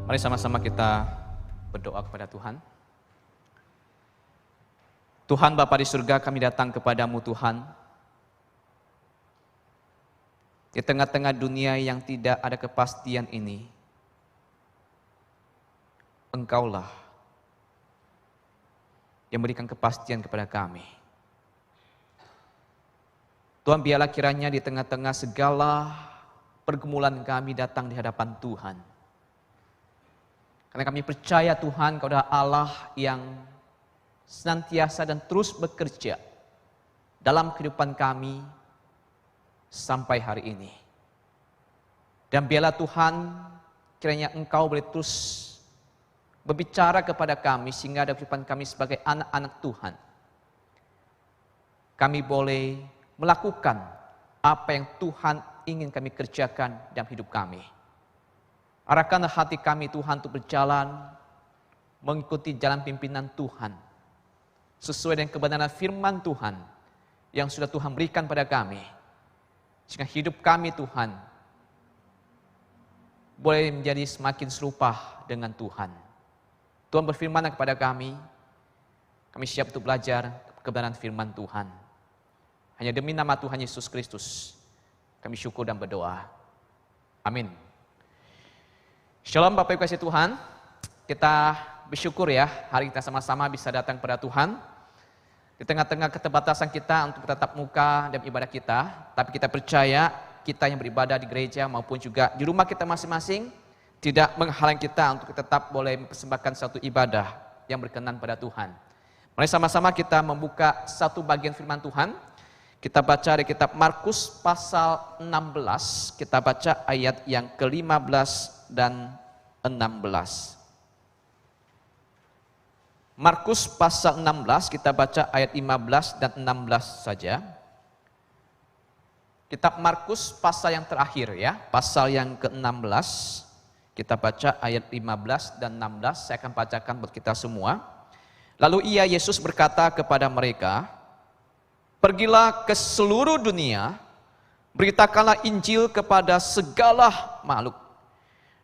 Mari sama-sama kita berdoa kepada Tuhan. Tuhan Bapa di surga, kami datang kepadamu Tuhan. Di tengah-tengah dunia yang tidak ada kepastian ini, Engkaulah yang memberikan kepastian kepada kami. Tuhan, biarlah kiranya di tengah-tengah segala pergumulan kami datang di hadapan Tuhan. Karena kami percaya Tuhan, Kau adalah Allah yang senantiasa dan terus bekerja dalam kehidupan kami sampai hari ini. Dan biarlah Tuhan, kiranya Engkau boleh terus berbicara kepada kami sehingga dalam kehidupan kami sebagai anak-anak Tuhan, kami boleh melakukan apa yang Tuhan ingin kami kerjakan dalam hidup kami. Arahkanlah hati kami Tuhan untuk berjalan mengikuti jalan pimpinan Tuhan sesuai dengan kebenaran firman Tuhan yang sudah Tuhan berikan pada kami. Sehingga hidup kami Tuhan boleh menjadi semakin serupa dengan Tuhan. Tuhan berfirman kepada kami siap untuk belajar kebenaran firman Tuhan. Hanya demi nama Tuhan Yesus Kristus kami syukur dan berdoa. Amin. Shalom Bapak Ibu kasih Tuhan. Kita bersyukur ya hari kita sama-sama bisa datang kepada Tuhan. Di tengah-tengah keterbatasan kita untuk tetap muka dan ibadah kita. Tapi kita percaya kita yang beribadah di gereja maupun juga di rumah kita masing-masing tidak menghalangi kita untuk tetap boleh mempersembahkan satu ibadah yang berkenan pada Tuhan. Mari sama-sama kita membuka satu bagian firman Tuhan. Kita baca dari kitab Markus pasal 16. Kita baca ayat yang ke-15 dan 16. Markus pasal 16, kita baca ayat 15 dan 16 saja. Kitab Markus pasal yang terakhir ya, pasal yang ke-16. Kita baca ayat 15 dan 16, saya akan bacakan buat kita semua. Lalu Yesus berkata kepada mereka, "Pergilah ke seluruh dunia, beritakanlah Injil kepada segala makhluk.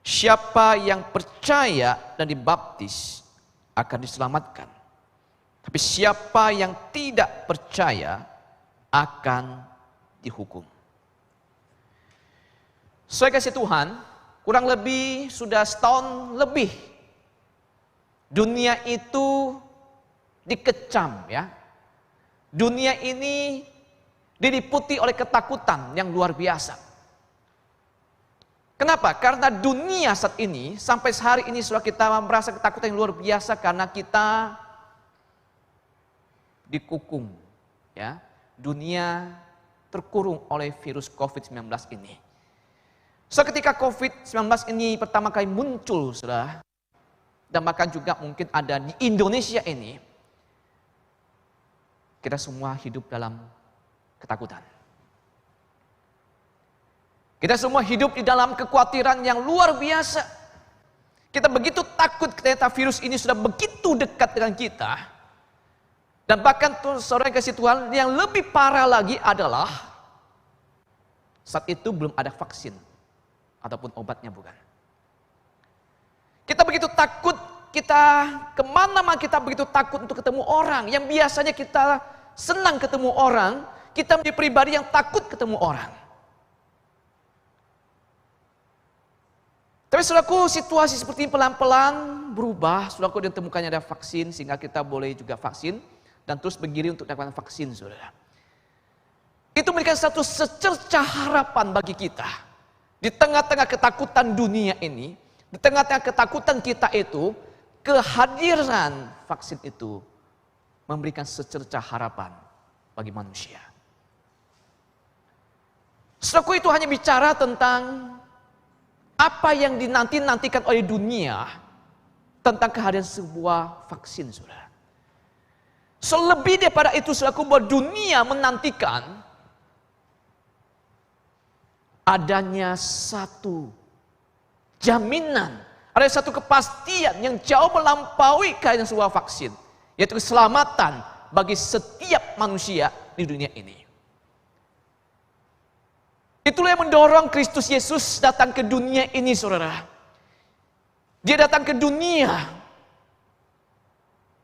Siapa yang percaya dan dibaptis akan diselamatkan. Tapi siapa yang tidak percaya akan dihukum." Saya kasih Tuhan, kurang lebih sudah setahun lebih dunia itu dikecam ya. Dunia ini diliputi oleh ketakutan yang luar biasa. Kenapa? Karena dunia saat ini, sampai sehari ini sudah kita merasa ketakutan yang luar biasa karena kita dikukung. Ya, dunia terkurung oleh virus COVID-19 ini. So ketika COVID-19 ini pertama kali muncul, saudara, dan bahkan juga mungkin ada di Indonesia ini, kita semua hidup dalam ketakutan. Kita semua hidup di dalam kekhawatiran yang luar biasa. Kita begitu takut ternyata virus ini sudah begitu dekat dengan kita. Dan bahkan saudara yang kasih Tuhan, yang lebih parah lagi adalah saat itu belum ada vaksin ataupun obatnya bukan. Kita begitu takut, kita kemana-mana kita begitu takut untuk ketemu orang. Yang biasanya kita senang ketemu orang, kita menjadi pribadi yang takut ketemu orang. Tapi saudaraku, situasi seperti ini pelan-pelan berubah. Saudaraku, ditemukannya ada vaksin sehingga kita boleh juga vaksin dan terus bergiring untuk mendapatkan vaksin, saudara. Itu memberikan satu secercah harapan bagi kita. Di tengah-tengah ketakutan dunia ini, di tengah-tengah ketakutan kita itu, kehadiran vaksin itu memberikan secercah harapan bagi manusia. Saudaraku, itu hanya bicara tentang apa yang dinantikan oleh dunia tentang kehadiran sebuah vaksin, saudara. Selebih daripada itu, saudaraku, bahwa dunia menantikan adanya satu jaminan, ada satu kepastian yang jauh melampaui kehadiran sebuah vaksin, yaitu keselamatan bagi setiap manusia di dunia ini. Itulah yang mendorong Kristus Yesus datang ke dunia ini, saudara. Dia datang ke dunia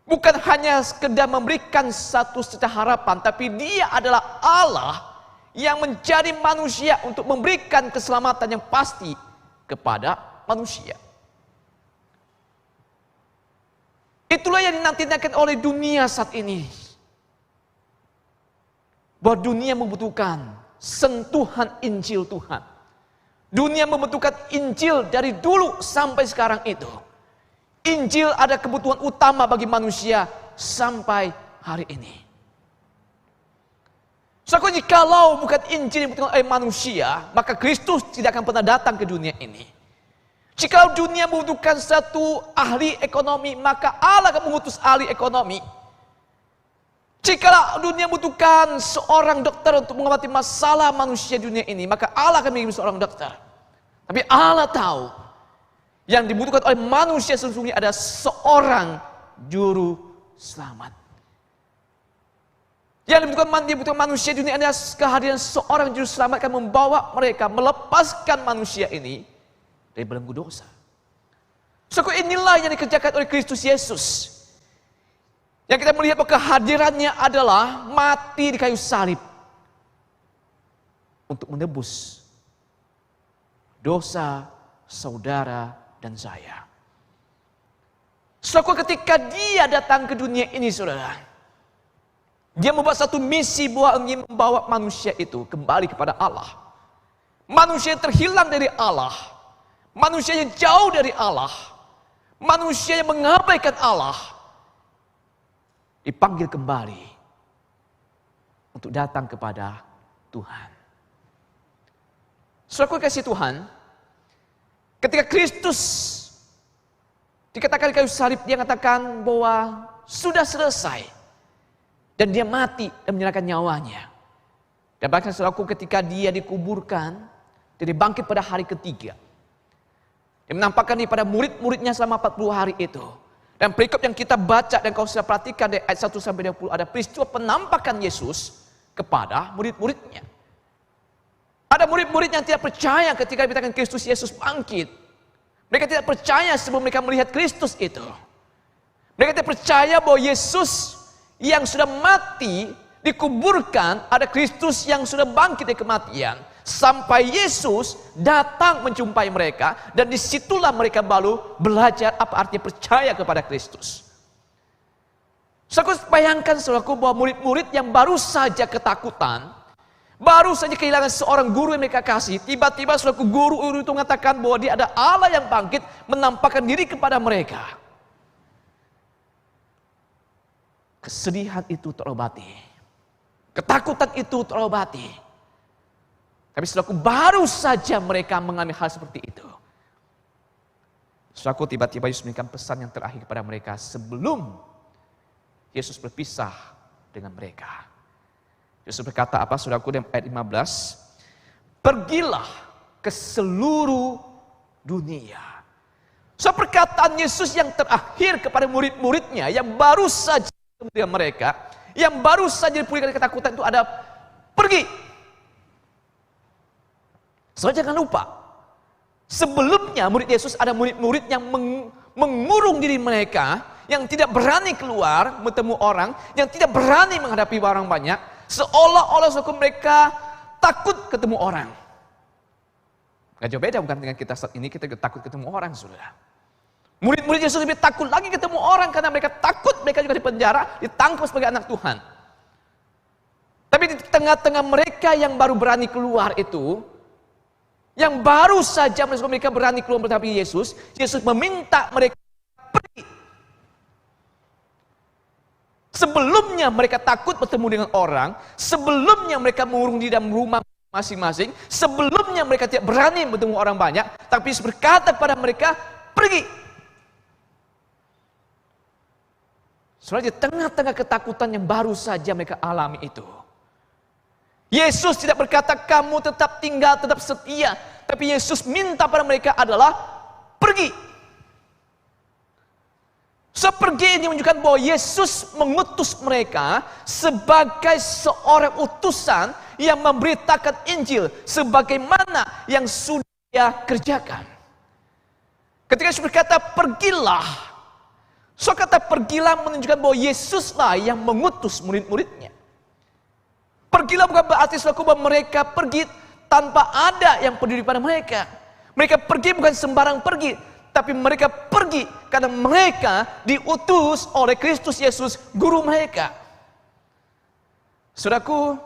bukan hanya sekedar memberikan satu cita harapan, tapi dia adalah Allah yang menjadi manusia untuk memberikan keselamatan yang pasti kepada manusia. Itulah yang dinantikan oleh dunia saat ini. Bahwa dunia membutuhkan sentuhan Injil Tuhan. Dunia membutuhkan Injil dari dulu sampai sekarang itu. Injil ada kebutuhan utama bagi manusia sampai hari ini. Saudara, jikalau bukan Injil yang dibutuhkan oleh manusia, maka Kristus tidak akan pernah datang ke dunia ini. Jikalau dunia membutuhkan satu ahli ekonomi, maka Allah akan mengutus ahli ekonomi. Jikalau dunia membutuhkan seorang dokter untuk mengobati masalah manusia dunia ini, maka Allah akan mengirim seorang dokter. Tapi Allah tahu yang dibutuhkan oleh manusia sesungguhnya ada seorang juru selamat. Yang dibutuhkan manusia dunia ini adalah kehadiran seorang juru selamat yang membawa mereka, melepaskan manusia ini dari belenggu dosa. So, inilah yang dikerjakan oleh Kristus Yesus. Yang kita melihat bahwa kehadirannya adalah mati di kayu salib untuk menebus dosa saudara dan saya. Saudara, ketika dia datang ke dunia ini, saudara, dia membuat satu misi bahwa ingin membawa manusia itu kembali kepada Allah. Manusia yang terhilang dari Allah, manusia yang jauh dari Allah, manusia yang mengabaikan Allah, dipanggil kembali untuk datang kepada Tuhan. Saudara kasih Tuhan, ketika Kristus dikatakan di kayu salib, dia mengatakan bahwa sudah selesai. Dan dia mati dan menyerahkan nyawanya. Dan bahkan saudaraku, ketika dia dikuburkan, dia bangkit pada hari ketiga. Dia menampakkan diri pada murid-muridnya selama 40 hari itu. Dan perikop yang kita baca dan kalau sudah perhatikan dari ayat 1 sampai 20 ada peristiwa penampakan Yesus kepada murid-muridnya. Ada murid-murid yang tidak percaya ketika dikatakan Kristus Yesus bangkit. Mereka tidak percaya sebelum mereka melihat Kristus itu. Mereka tidak percaya bahwa Yesus yang sudah mati dikuburkan, ada Kristus yang sudah bangkit dari kematian. Sampai Yesus datang menjumpai mereka, dan disitulah mereka baru belajar apa artinya percaya kepada Kristus. Saudaraku, bayangkan saudaraku bahwa murid-murid yang baru saja ketakutan, baru saja kehilangan seorang guru yang mereka kasih, tiba-tiba saudaraku guru itu mengatakan bahwa dia ada Allah yang bangkit, menampakkan diri kepada mereka. Kesedihan itu terobati, ketakutan itu terobati. Tapi saudaraku, baru saja mereka mengalami hal seperti itu. Saudaraku, tiba-tiba Yesus memberikan pesan yang terakhir kepada mereka sebelum Yesus berpisah dengan mereka. Yesus berkata apa saudaraku dalam ayat 15? Pergilah ke seluruh dunia. So, perkataan Yesus yang terakhir kepada murid-muridnya yang baru saja kemudian mereka, yang baru saja dipulihkan dari ketakutan itu ada pergi. So, jangan lupa, sebelumnya murid Yesus ada murid-murid yang mengurung diri mereka, yang tidak berani keluar bertemu orang, yang tidak berani menghadapi orang banyak, seolah-olah mereka takut ketemu orang. Gak jauh beda bukan dengan kita saat ini, kita takut ketemu orang, saudara. Murid-murid Yesus lebih takut lagi ketemu orang karena mereka takut mereka juga dipenjara, ditangkap sebagai anak Tuhan. Tapi di tengah-tengah mereka yang baru berani keluar itu, yang baru saja mereka berani keluar bersama Yesus, Yesus meminta mereka pergi. Sebelumnya mereka takut bertemu dengan orang, sebelumnya mereka mengurung di dalam rumah masing-masing, sebelumnya mereka tidak berani bertemu orang banyak, tapi Yesus berkata kepada mereka, pergi. Soalnya di tengah-tengah ketakutan yang baru saja mereka alami itu, Yesus tidak berkata kamu tetap tinggal, tetap setia. Tapi Yesus minta pada mereka adalah pergi. Pergi ini menunjukkan bahwa Yesus mengutus mereka sebagai seorang utusan yang memberitakan Injil sebagaimana yang sudah dia kerjakan. Ketika Yesus berkata pergilah, kata pergilah menunjukkan bahwa Yesuslah yang mengutus murid-muridnya. Pergilah bukan berarti bahwa mereka pergi tanpa ada yang peduli pada mereka. Mereka pergi bukan sembarang pergi, tapi mereka pergi karena mereka diutus oleh Kristus Yesus, guru mereka. Saudaraku,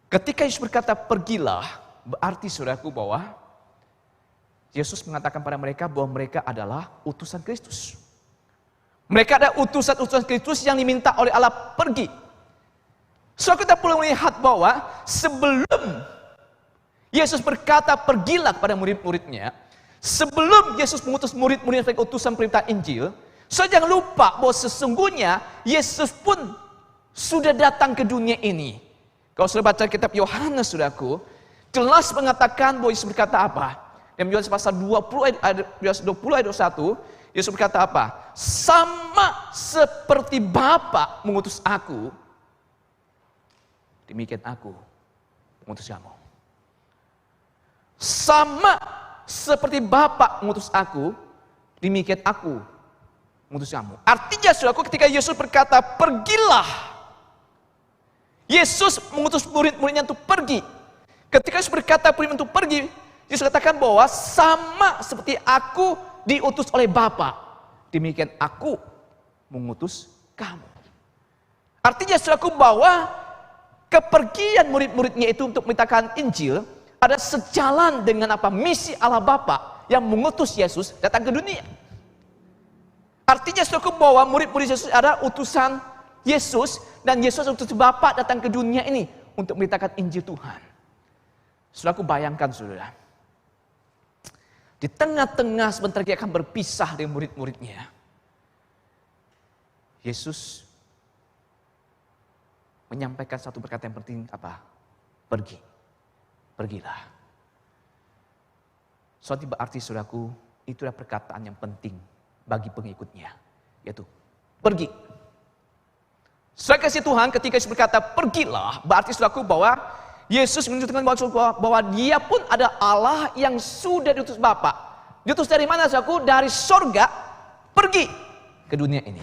ketika Yesus berkata pergilah, berarti saudaraku bahwa Yesus mengatakan pada mereka bahwa mereka adalah utusan Kristus. Mereka ada utusan-utusan Kristus yang diminta oleh Allah pergi. Saudara, kita perlu melihat bahwa sebelum Yesus berkata pergilah kepada murid-muridnya, sebelum Yesus mengutus murid-muridnya sebagai utusan perintah Injil, saudara jangan lupa bahwa sesungguhnya Yesus pun sudah datang ke dunia ini. Kalau saudara baca kitab Yohanes, saudaraku, jelas mengatakan bahwa Yesus berkata apa? Dalam Yohanes pasal 20 ayat 21, Yesus berkata apa? Sama seperti Bapa mengutus aku, demikian aku mengutus kamu. Sama seperti Bapa mengutus aku, demikian aku mengutus kamu. Artinya saudaraku, ketika Yesus berkata pergilah, Yesus mengutus murid-muridnya untuk pergi. Ketika Yesus berkata untuk pergi, Yesus katakan bahwa sama seperti aku diutus oleh Bapa, demikian aku mengutus kamu. Artinya saudaraku bahwa kepergian murid-muridnya itu untuk memberitakan Injil ada sejalan dengan apa? Misi Allah Bapa yang mengutus Yesus datang ke dunia. Artinya saudaraku bahwa murid-murid Yesus adalah utusan Yesus, dan Yesus utus Bapa datang ke dunia ini untuk memberitakan Injil Tuhan. Saudaraku, bayangkan saudara, di tengah-tengah sebentar lagi akan berpisah dengan murid-muridnya, Yesus menyampaikan satu perkataan yang penting apa? Pergi. Pergilah. Suatu berarti saudaraku, itulah perkataan yang penting bagi pengikutnya, yaitu pergi. Saudara kasih Tuhan, ketika Yesus berkata pergilah, berarti saudaraku bahwa Yesus menunjukkan bahwa dia pun ada Allah yang sudah diutus Bapa. Diutus dari mana saudaraku? Dari sorga, pergi ke dunia ini.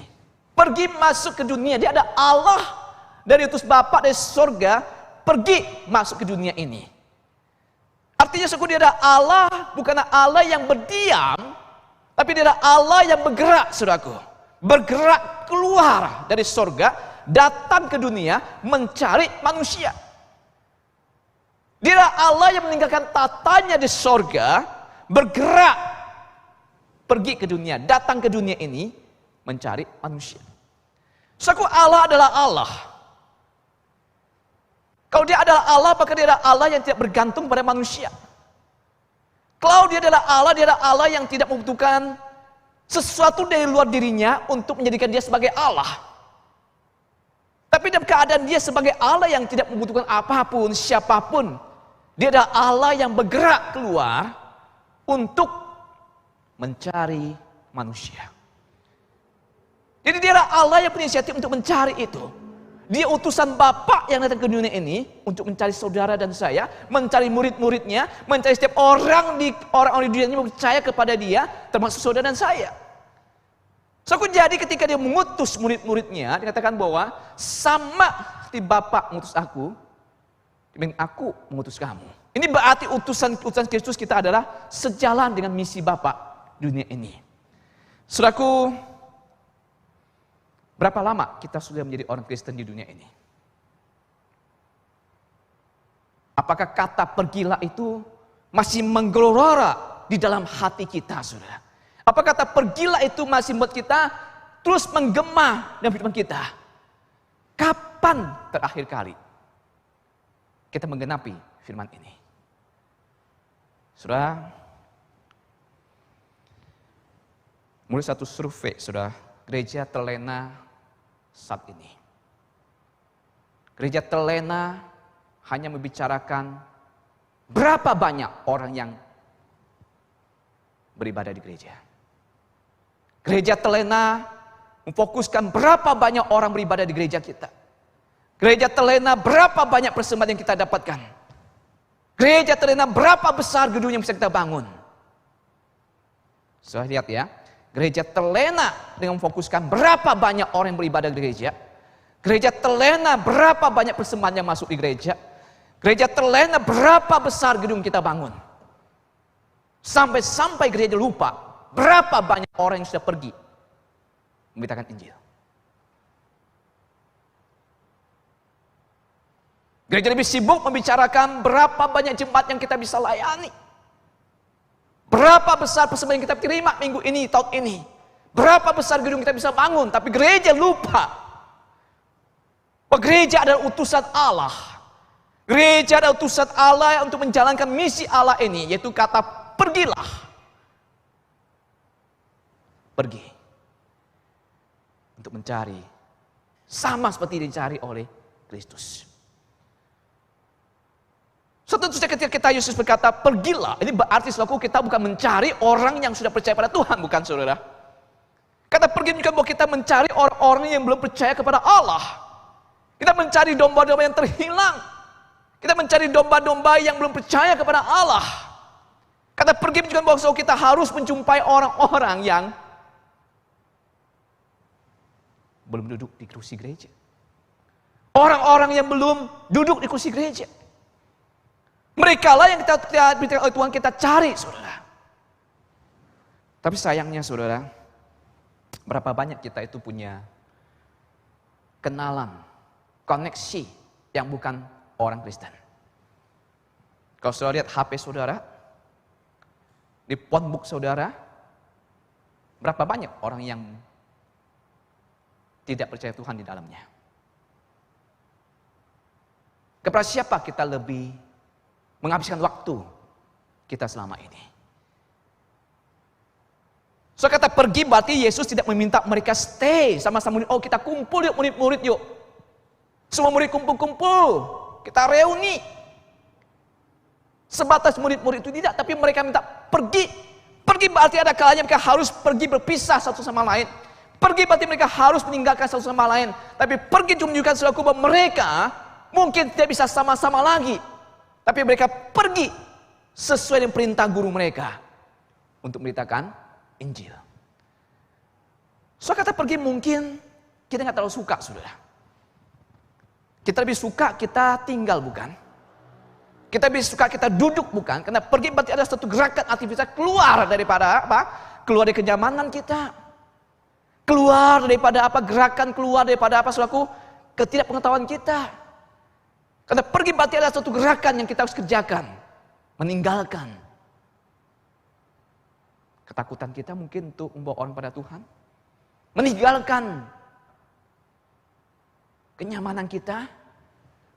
Pergi masuk ke dunia, dia ada Allah dari utus Bapa dari sorga, pergi masuk ke dunia ini. Artinya saudaraku, dia ada Allah, bukanlah Allah yang berdiam, tapi dia adalah Allah yang bergerak, saudaraku. Bergerak keluar dari sorga, datang ke dunia, mencari manusia. Dia adalah Allah yang meninggalkan tatanya di sorga, bergerak, pergi ke dunia, datang ke dunia ini, mencari manusia. Saudaraku, Allah adalah Allah. Kalau dia adalah Allah, maka dia adalah Allah yang tidak bergantung pada manusia. Kalau dia adalah Allah yang tidak membutuhkan sesuatu dari luar dirinya untuk menjadikan dia sebagai Allah. Tapi dalam keadaan dia sebagai Allah yang tidak membutuhkan apapun, siapapun, dia adalah Allah yang bergerak keluar untuk mencari manusia. Jadi dia adalah Allah yang punya inisiatif untuk mencari itu. Dia utusan Bapa yang datang ke dunia ini untuk mencari saudara dan saya, mencari murid-muridnya, mencari setiap orang di dunia ini percaya kepada dia, termasuk saudara dan saya. Jadi ketika dia mengutus murid-muridnya, dikatakan bahwa sama seperti Bapa mengutus aku, demikian aku mengutus kamu. Ini berarti utusan Kristus kita adalah sejalan dengan misi Bapa dunia ini. Saudaraku, berapa lama kita sudah menjadi orang Kristen di dunia ini? Apakah kata pergilah itu masih menggelora di dalam hati kita, saudara? Apakah kata pergilah itu masih membuat kita terus menggema dalam kehidupan kita? Kapan terakhir kali kita menggenapi firman ini? Saudara, mulai satu survei, saudara, gereja terlena saat ini. Gereja terlena hanya membicarakan berapa banyak orang yang beribadah di gereja. Gereja terlena memfokuskan berapa banyak orang beribadah di gereja kita. Gereja terlena berapa banyak persembahan yang kita dapatkan. Gereja terlena berapa besar gedung yang bisa kita bangun. Saya lihat ya, gereja terlena dengan memfokuskan berapa banyak orang yang beribadah di gereja. Gereja terlena berapa banyak persembahan yang masuk di gereja. Gereja terlena berapa besar gedung kita bangun. Sampai gereja lupa berapa banyak orang yang sudah pergi memberitakan Injil. Gereja lebih sibuk membicarakan berapa banyak jemaat yang kita bisa layani. Berapa besar persembahan yang kita terima minggu ini, tahun ini. Berapa besar gedung kita bisa bangun. Tapi gereja lupa bahwa gereja adalah utusan Allah. Gereja adalah utusan Allah untuk menjalankan misi Allah ini, yaitu kata pergilah. Pergi. Untuk mencari. Sama seperti dicari oleh Kristus. So, tentu saja ketika kita Yesus berkata pergilah, ini berarti selaku kita bukan mencari orang yang sudah percaya pada Tuhan, bukan saudara. Kata pergi juga bahwa kita mencari orang-orang yang belum percaya kepada Allah. Kita mencari domba-domba yang terhilang. Kita mencari domba-domba yang belum percaya kepada Allah. Kata pergi juga bahwa kita harus menjumpai orang-orang yang belum duduk di kursi gereja. Orang-orang yang belum duduk di kursi gereja. Mereka lah yang Tuhan kita cari, saudara. Tapi sayangnya, saudara, berapa banyak kita itu punya kenalan, koneksi yang bukan orang Kristen. Kalau saudara lihat HP saudara, di phonebook saudara, berapa banyak orang yang tidak percaya Tuhan di dalamnya? Kepada siapa kita lebih menghabiskan waktu kita selama ini? So kata pergi berarti Yesus tidak meminta mereka stay sama-sama. Oh kita kumpul yuk murid-murid yuk. Semua murid kumpul-kumpul. Kita reuni. Sebatas murid-murid itu tidak, tapi mereka minta pergi. Pergi berarti ada kalanya mereka harus pergi berpisah satu sama lain. Pergi berarti mereka harus meninggalkan satu sama lain. Tapi pergi juga menunjukkan selaku bahwa mereka mungkin tidak bisa sama-sama lagi. Tapi mereka pergi sesuai dengan perintah guru mereka untuk memberitakan Injil. So kata pergi mungkin kita nggak terlalu suka, saudara. Kita lebih suka kita tinggal, bukan? Kita lebih suka kita duduk, bukan? Karena pergi berarti ada satu gerakan aktivitas keluar daripada apa? Keluar dari kenyamanan kita. Keluar daripada apa? Gerakan keluar daripada apa? Selaku ketidakpengetahuan kita. Karena pergi berarti ada satu gerakan yang kita harus kerjakan. Meninggalkan. Ketakutan kita mungkin untuk membawa orang pada Tuhan. Meninggalkan kenyamanan kita.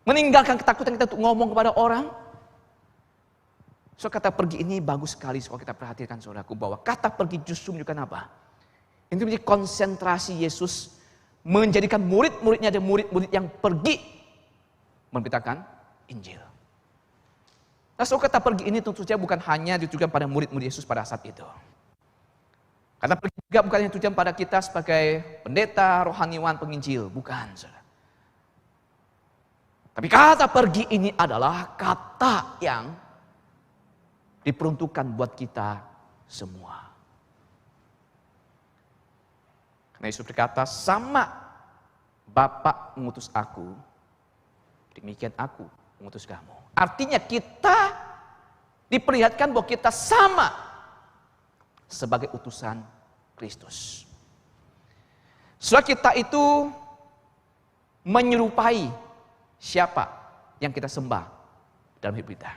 Meninggalkan ketakutan kita untuk ngomong kepada orang. So kata pergi ini bagus sekali kalau kita perhatikan saudaraku. Bahwa kata pergi justru menunjukkan apa? Ini menjadi konsentrasi Yesus. Menjadikan murid-muridnya ada murid-murid yang pergi memberitakan Injil. Nah, so kata pergi ini tentu saja bukan hanya ditujukan pada murid-murid Yesus pada saat itu. Karena pergi juga bukan yang ditujukan pada kita sebagai pendeta, rohaniwan, penginjil. Bukan, saudara. Tapi kata pergi ini adalah kata yang diperuntukkan buat kita semua. Karena Yesus berkata, sama Bapa mengutus aku, demikian aku mengutus kamu. Artinya kita diperlihatkan bahwa kita sama sebagai utusan Kristus. Setelah kita itu menyerupai siapa yang kita sembah dalam hidup kita.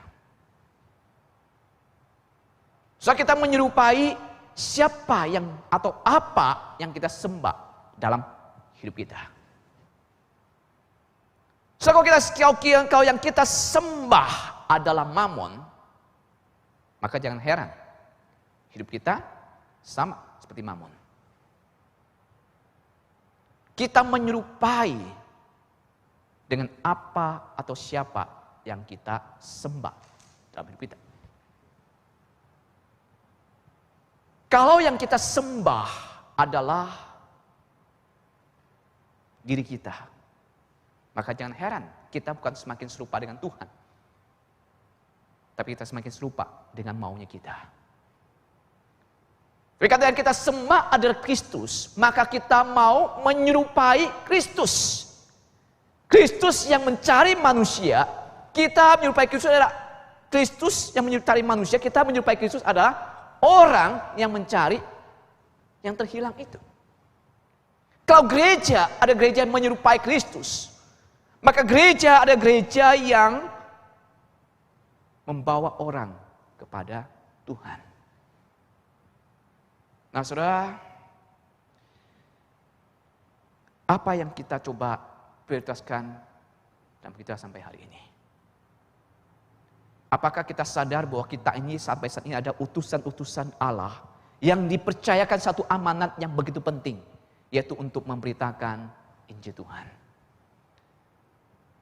Setelah kita menyerupai siapa yang atau apa yang kita sembah dalam hidup kita. So kalau yang kita sembah adalah mamon, maka jangan heran hidup kita sama seperti mamon. Kita menyerupai dengan apa atau siapa yang kita sembah dalam hidup kita. Kalau yang kita sembah adalah diri kita, maka jangan heran kita bukan semakin serupa dengan Tuhan. Tapi kita semakin serupa dengan maunya kita. Berkata kita sembah adalah Kristus, maka kita mau menyerupai Kristus. Kristus yang mencari manusia, kita menyerupai Kristus adalah Kristus yang mencari manusia, kita menyerupai Kristus adalah orang yang mencari yang terhilang itu. Kalau gereja ada gereja yang menyerupai Kristus, maka gereja ada gereja yang membawa orang kepada Tuhan. Nah, saudara, apa yang kita coba prioritaskan dalam kita sampai hari ini? Apakah kita sadar bahwa kita ini sampai saat ini ada utusan-utusan Allah yang dipercayakan satu amanat yang begitu penting, yaitu untuk memberitakan Injil Tuhan.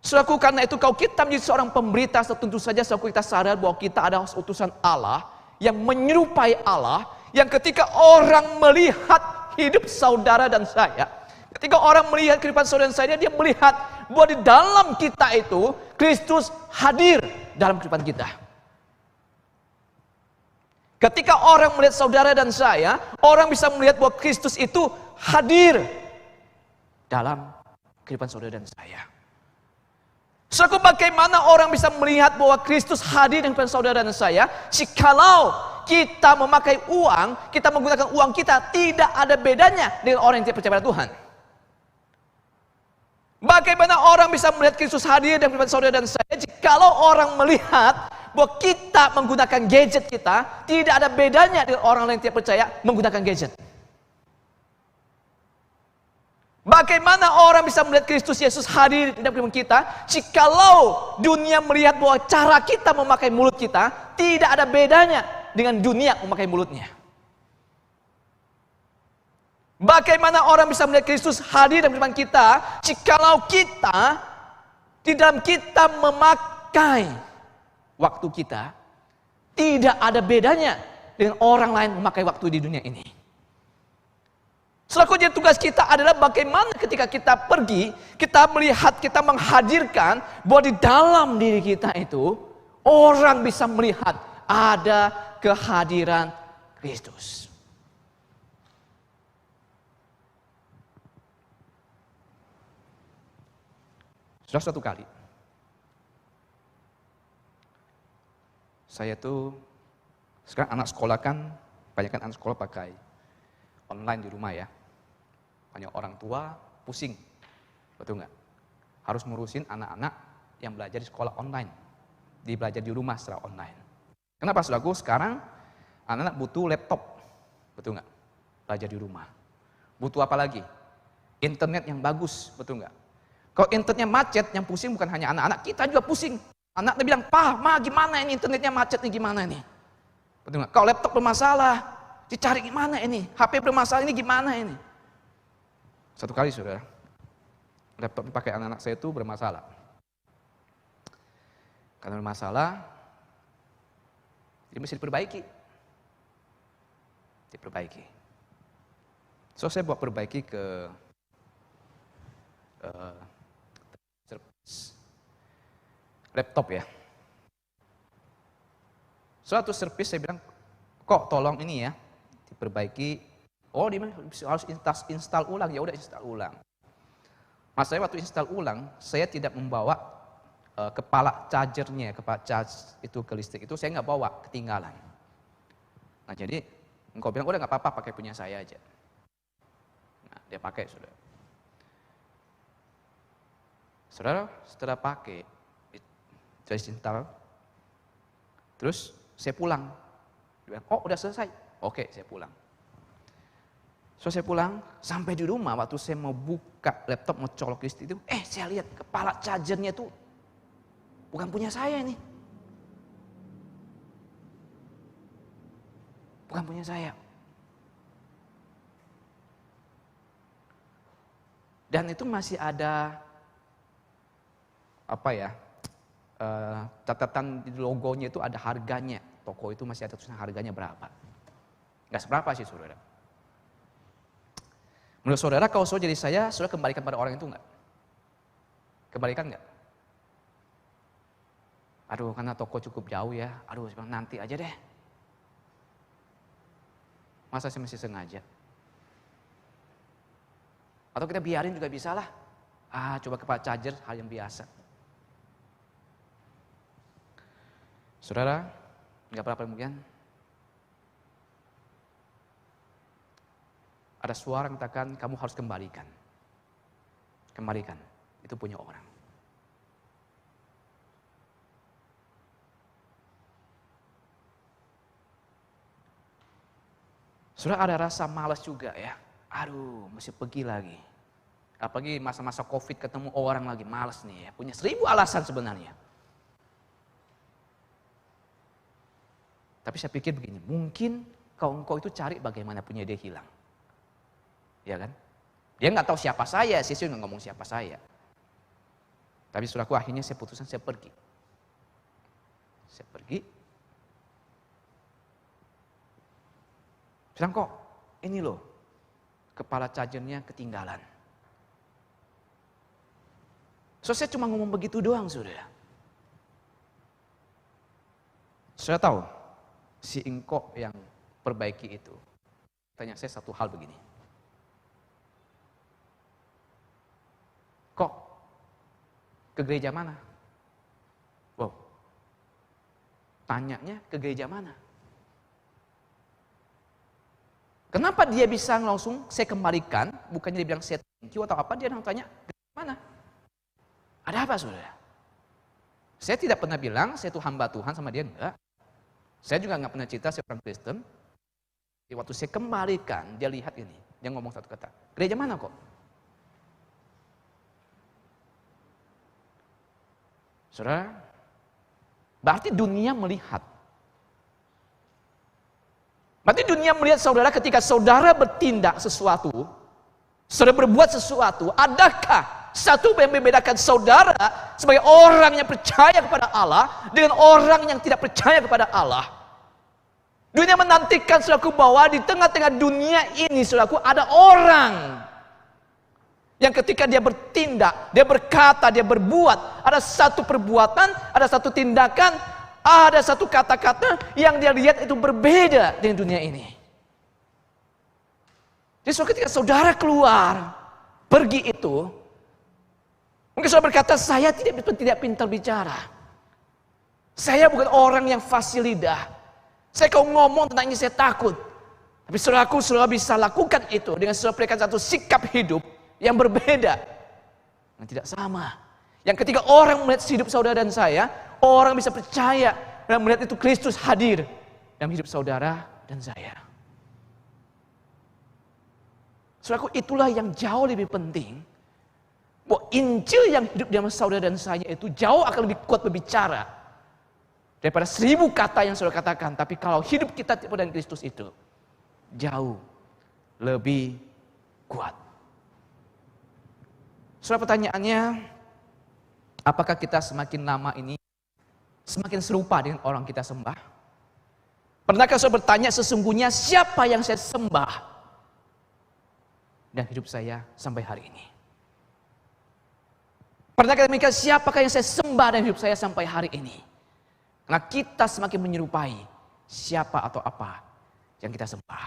Saudaraku, karena itu kalau kita menjadi seorang pemberita, tentu saja saudaraku kita sadar bahwa kita adalah utusan Allah yang menyerupai Allah, yang ketika orang melihat hidup saudara dan saya, ketika orang melihat kehidupan saudara dan saya, dia melihat bahwa di dalam kita itu Kristus hadir dalam kehidupan kita. Ketika orang melihat saudara dan saya, orang bisa melihat bahwa Kristus itu hadir dalam kehidupan saudara dan saya. Saudaraku, bagaimana orang bisa melihat bahwa Kristus hadir dalam kehidupan saudara dan saya, jikalau kita memakai uang, kita menggunakan uang kita, tidak ada bedanya dengan orang yang tidak percaya pada Tuhan. Bagaimana orang bisa melihat Kristus hadir dalam kehidupan saudara dan saya, jikalau orang melihat bahwa kita menggunakan gadget kita, tidak ada bedanya dengan orang lain yang tidak percaya menggunakan gadget. Bagaimana orang bisa melihat Kristus Yesus hadir dalam kehidupan kita, jikalau dunia melihat bahwa cara kita memakai mulut kita, tidak ada bedanya dengan dunia memakai mulutnya. Bagaimana orang bisa melihat Kristus hadir dalam kehidupan kita, jikalau kita di dalam kita memakai waktu kita, tidak ada bedanya dengan orang lain memakai waktu di dunia ini. Selaku jadi tugas kita adalah bagaimana ketika kita pergi, kita melihat, kita menghadirkan bahwa di dalam diri kita itu orang bisa melihat ada kehadiran Kristus. Sudah suatu kali, saya tuh sekarang anak sekolah kan, banyak kan anak sekolah pakai online di rumah ya. Banyak orang tua pusing, betul nggak? Harus ngurusin anak-anak yang belajar di sekolah online, belajar di rumah secara online. Kenapa saudaraku? Sekarang anak-anak butuh laptop, betul nggak? Belajar di rumah. Butuh apa lagi? Internet yang bagus, betul nggak? Kalau internetnya macet, yang pusing bukan hanya anak-anak, kita juga pusing. Anaknya bilang, "Pa, Ma, gimana ini internetnya macet nih, gimana ini?" Betul nggak? Kalau laptop bermasalah, dicari gimana ini? HP bermasalah ini gimana ini? Satu kali saudara, laptop dipakai anak-anak saya itu bermasalah. Karena bermasalah, dia mesti diperbaiki. So saya buat perbaiki ke laptop ya. Suatu servis saya bilang, "Kok tolong ini ya diperbaiki." Oh, dia harus install ulang. Ya udah install ulang. Mas saya waktu install ulang, saya tidak membawa kepala chargernya, kepala charge itu ke listrik itu saya nggak bawa, ketinggalan. Nah jadi engkau bilang udah nggak apa-apa pakai punya saya aja. Nah dia pakai sudah. Saudara, setelah pakai, saya install, terus saya pulang. Dia bilang, "Oh udah selesai." Oke, saya pulang. So saya pulang, sampai di rumah waktu saya mau buka laptop, mau colok listrik itu, saya lihat kepala chargernya itu bukan punya saya ini. Bukan punya saya. Dan itu masih ada catatan di logonya itu ada harganya. Toko itu masih ada tulisan harganya berapa. Gak seberapa sih saudara. Menurut saudara, kalau saudara jadi saudara kembalikan pada orang itu enggak? Kembalikan enggak? Aduh, karena toko cukup jauh ya. Aduh, nanti aja deh. Masa saya mesti sengaja? Atau kita biarin juga bisa lah. Coba kepala charger, hal yang biasa. Saudara, nggak apa-apa mungkin. Ada suara yang katakan kamu harus kembalikan. Kembalikan, itu punya orang. Saudara, ada rasa malas juga ya. Aduh, mesti pergi lagi. Apalagi masa-masa COVID ketemu orang lagi, malas nih ya. Punya 1000 alasan sebenarnya. Tapi saya pikir begini, mungkin engkau itu cari bagaimana punya dia hilang. Ya kan? Dia nggak tahu siapa saya, sih nggak ngomong siapa saya. Tapi saudaraku, akhirnya saya putuskan saya pergi. Saya pergi. Bilang kok, ini loh, kepala chargernya ketinggalan. So, saya cuma ngomong begitu doang, saudara. Saudara tahu, si engkau yang perbaiki itu, tanya saya satu hal begini. Kok ke gereja mana? Wow. Tanyanya ke gereja mana? Kenapa dia bisa langsung saya kembalikan, bukannya dia bilang saya thank you atau apa, dia langsung tanya, mana? Ada apa saudara? Saya tidak pernah bilang saya itu hamba Tuhan sama dia, enggak. Saya juga enggak pernah cerita saya orang Kristen. Di waktu saya kembalikan, dia lihat ini, dia ngomong satu kata, gereja mana kok? Saudara, berarti dunia melihat. Berarti dunia melihat saudara ketika saudara bertindak sesuatu, saudara berbuat sesuatu, adakah satu yang membedakan saudara sebagai orang yang percaya kepada Allah dengan orang yang tidak percaya kepada Allah? Dunia menantikan saudaraku bahwa di tengah-tengah dunia ini saudaraku ada orang yang ketika dia bertindak, dia berkata, dia berbuat, ada satu perbuatan, ada satu tindakan, ada satu kata-kata yang dia lihat itu berbeda dengan dunia ini. Jadi ketika saudara keluar, pergi itu, mungkin saudara berkata, saya tidak pintar bicara. Saya bukan orang yang fasih lidah. Saya kalau ngomong tentang ini saya takut. Tapi saudaraku, saudara bisa lakukan itu dengan saudara berikan satu sikap hidup yang berbeda. Yang tidak sama. Yang ketika orang melihat hidup saudara dan saya, orang bisa percaya dan melihat itu Kristus hadir dalam hidup saudara dan saya. Saudaraku, itulah yang jauh lebih penting. Bahwa Injil yang hidup dalam saudara dan saya itu jauh akan lebih kuat berbicara daripada 1000 kata yang saudara katakan. Tapi kalau hidup kita pada Kristus itu jauh lebih kuat. Saudara, pertanyaannya, apakah kita semakin lama ini semakin serupa dengan orang kita sembah? Pernahkah saudara bertanya sesungguhnya siapa yang saya sembah dan hidup saya sampai hari ini? Pernahkah memikirkan siapakah yang saya sembah dan hidup saya sampai hari ini? Karena kita semakin menyerupai siapa atau apa yang kita sembah.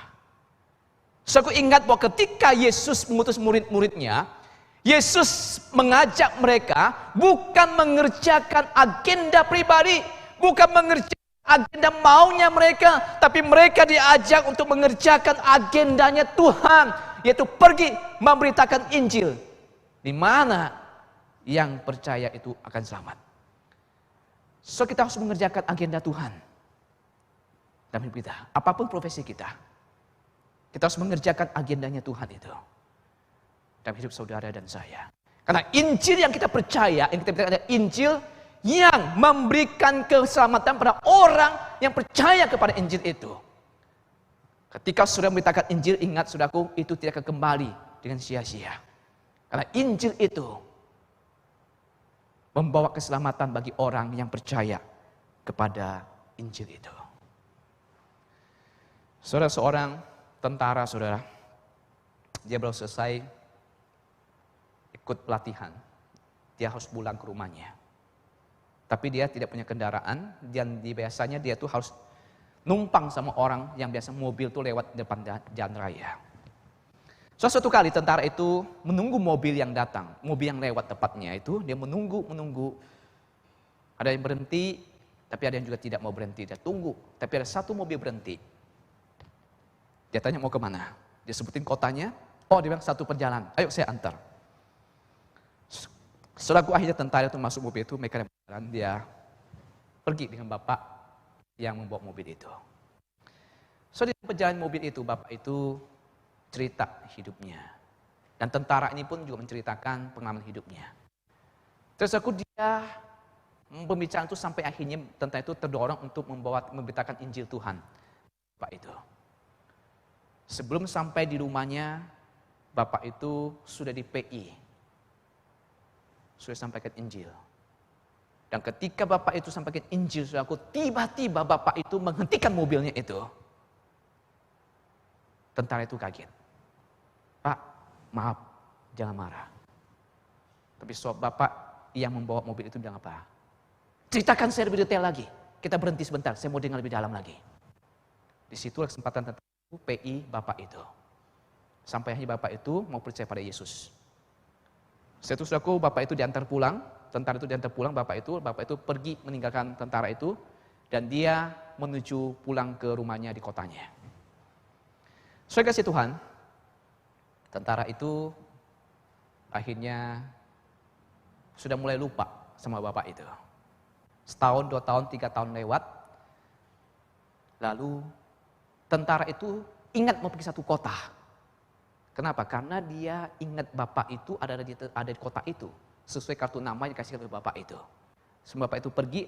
Saudaraku, ingat bahwa ketika Yesus mengutus murid-muridnya, Yesus mengajak mereka bukan mengerjakan agenda pribadi, bukan mengerjakan agenda maunya mereka, tapi mereka diajak untuk mengerjakan agendanya Tuhan, yaitu pergi memberitakan Injil, di mana yang percaya itu akan selamat. So kita harus mengerjakan agenda Tuhan dalam hidup kita, apapun profesi kita harus mengerjakan agendanya Tuhan itu dalam hidup saudara dan saya. Karena Injil yang kita percaya, yang kita percaya adalah Injil yang memberikan keselamatan pada orang yang percaya kepada Injil itu. Ketika saudara memberitakan Injil, ingat saudaraku, itu tidak akan kembali dengan sia-sia. Karena Injil itu membawa keselamatan bagi orang yang percaya kepada Injil itu. Saudara, seorang tentara, saudara, dia baru selesai ikut pelatihan, dia harus pulang ke rumahnya. Tapi dia tidak punya kendaraan, dan biasanya dia tuh harus numpang sama orang yang biasa mobil tuh lewat depan jalan raya. Suatu kali tentara itu menunggu mobil yang datang, mobil yang lewat tepatnya itu, dia menunggu. Ada yang berhenti, tapi ada yang juga tidak mau berhenti. Dia tunggu, tapi ada satu mobil berhenti. Dia tanya mau kemana? Dia sebutin kotanya, dia bilang 1 perjalanan, ayo saya antar. Setelah akhirnya tentara itu masuk mobil itu, mereka berjalan, dia pergi dengan bapak yang membawa mobil itu. So di perjalanan mobil itu, bapak itu cerita hidupnya. Dan tentara ini pun juga menceritakan pengalaman hidupnya. Terus dia pembicaraan itu sampai akhirnya tentara itu terdorong untuk memberitakan Injil Tuhan. Bapak itu. Sebelum sampai di rumahnya, bapak itu sudah di PI. Sudah sampaikan Injil. Dan ketika bapak itu sampaikan Injil, tiba-tiba bapak itu menghentikan mobilnya itu. Tentara itu kaget. Pak, maaf, jangan marah. Tapi bapak yang membawa mobil itu bilang apa? Ceritakan saya lebih detail lagi. Kita berhenti sebentar, saya mau dengar lebih dalam lagi. Di situ kesempatan tentara itu, PI bapak itu. Sampai akhirnya bapak itu mau percaya pada Yesus. Setelah itu bapak itu diantar pulang, tentara itu diantar pulang, bapak itu pergi meninggalkan tentara itu, dan dia menuju pulang ke rumahnya di kotanya. Saudara kasih Tuhan, tentara itu akhirnya sudah mulai lupa sama bapak itu. Setahun, 2 tahun, 3 tahun lewat, lalu tentara itu ingat mau pergi satu kota. Kenapa? Karena dia ingat bapak itu ada di kota itu. Sesuai kartu nama yang dikasih oleh bapak itu. Sebelum bapak itu pergi,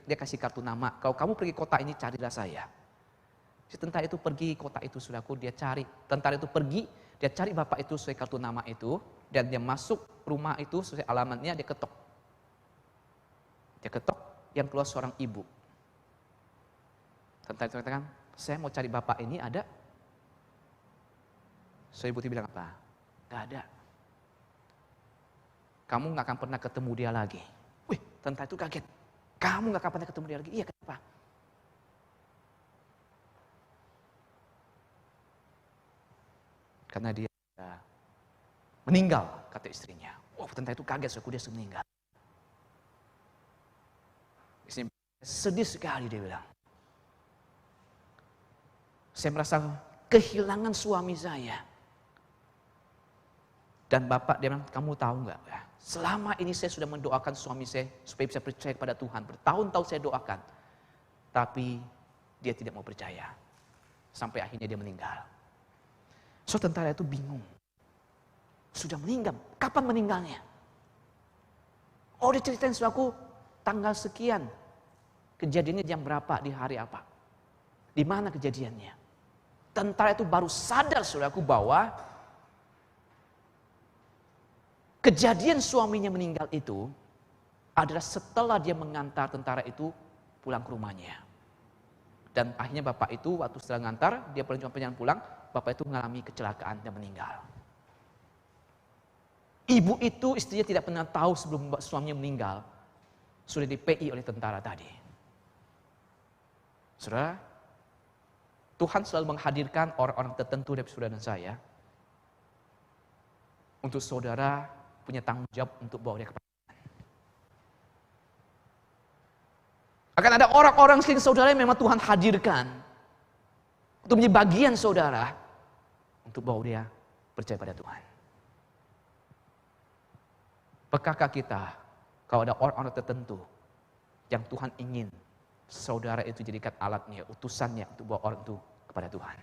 dia kasih kartu nama. Kalau kamu pergi kota ini, carilah saya. Si tentara itu pergi kota itu, saudaraku, dia cari. Tentara itu pergi, dia cari bapak itu sesuai kartu nama itu. Dan dia masuk rumah itu sesuai alamatnya, dia ketok. Dia ketok, yang keluar seorang ibu. Tentara itu katakan, saya mau cari bapak ini, ada? So ibu bilang apa? Gak ada. Kamu gak akan pernah ketemu dia lagi. Wih, tentara itu kaget. Kamu gak akan pernah ketemu dia lagi? Iya, kenapa? Karena dia meninggal, kata istrinya. Tentara itu kaget, so dia sudah meninggal. Istrinya sedih sekali, dia bilang. Saya merasa kehilangan suami saya. Dan bapak dia bilang, kamu tahu gak? Selama ini saya sudah mendoakan suami saya supaya bisa percaya kepada Tuhan. Bertahun-tahun saya doakan. Tapi dia tidak mau percaya. Sampai akhirnya dia meninggal. So tentara itu bingung. Sudah meninggal. Kapan meninggalnya? Dia ceritain saudaraku tanggal sekian. Kejadiannya jam berapa, di hari apa. Di mana kejadiannya. Tentara itu baru sadar saudaraku bahwa kejadian suaminya meninggal itu adalah setelah dia mengantar tentara itu pulang ke rumahnya. Dan akhirnya bapak itu waktu setelah mengantar, dia perjalanan pulang, bapak itu mengalami kecelakaan dan meninggal. Ibu itu istrinya tidak pernah tahu sebelum suaminya meninggal, sudah di PI oleh tentara tadi. Saudara, Tuhan selalu menghadirkan orang-orang tertentu dari saudara dan saya, untuk saudara punya tanggung jawab untuk bawa dia kepada Tuhan. Akan ada orang-orang sekeliling saudara yang memang Tuhan hadirkan untuk menjadi bagian saudara untuk bawa dia percaya pada Tuhan. Pekahkah kita kalau ada orang-orang tertentu yang Tuhan ingin saudara itu jadikan alatnya, utusannya untuk bawa orang itu kepada Tuhan.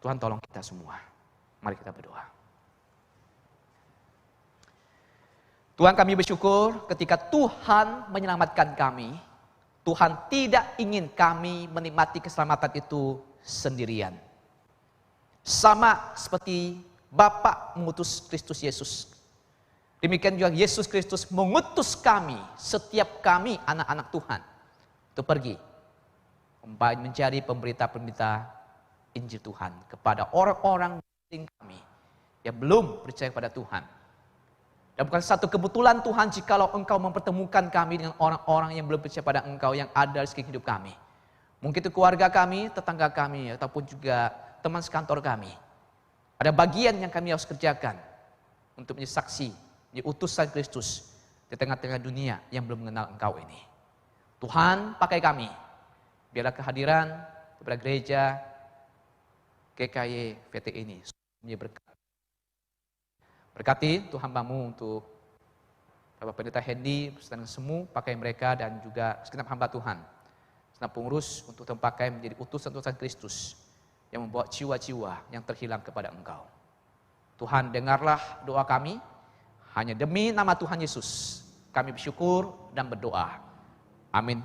Tuhan tolong kita semua. Mari kita berdoa. Tuhan, kami bersyukur ketika Tuhan menyelamatkan kami. Tuhan tidak ingin kami menikmati keselamatan itu sendirian. Sama seperti Bapa mengutus Kristus Yesus. Demikian juga Yesus Kristus mengutus kami, setiap kami anak-anak Tuhan, untuk pergi mencari pemberita-pemberita Injil Tuhan kepada orang-orang kami yang belum percaya pada Tuhan. Dan bukan satu kebetulan Tuhan jikalau Engkau mempertemukan kami dengan orang-orang yang belum percaya pada Engkau yang ada di sekeliling hidup kami. Mungkin itu keluarga kami, tetangga kami, ataupun juga teman sekantor kami. Ada bagian yang kami harus kerjakan untuk menjadi saksi, menjadi utusan Kristus di tengah-tengah dunia yang belum mengenal Engkau ini. Tuhan pakai kami, biarlah kehadiran kepada gereja GKY VT ini menjadi berkat. Berkati Tuhan hamba-Mu untuk Bapak Pendeta Hendy, beserta semua, pakai mereka dan juga segenap hamba Tuhan. Segenap pengurus untuk pakai menjadi utusan-utusan Kristus yang membawa jiwa-jiwa yang terhilang kepada Engkau. Tuhan, dengarlah doa kami, hanya demi nama Tuhan Yesus. Kami bersyukur dan berdoa. Amin.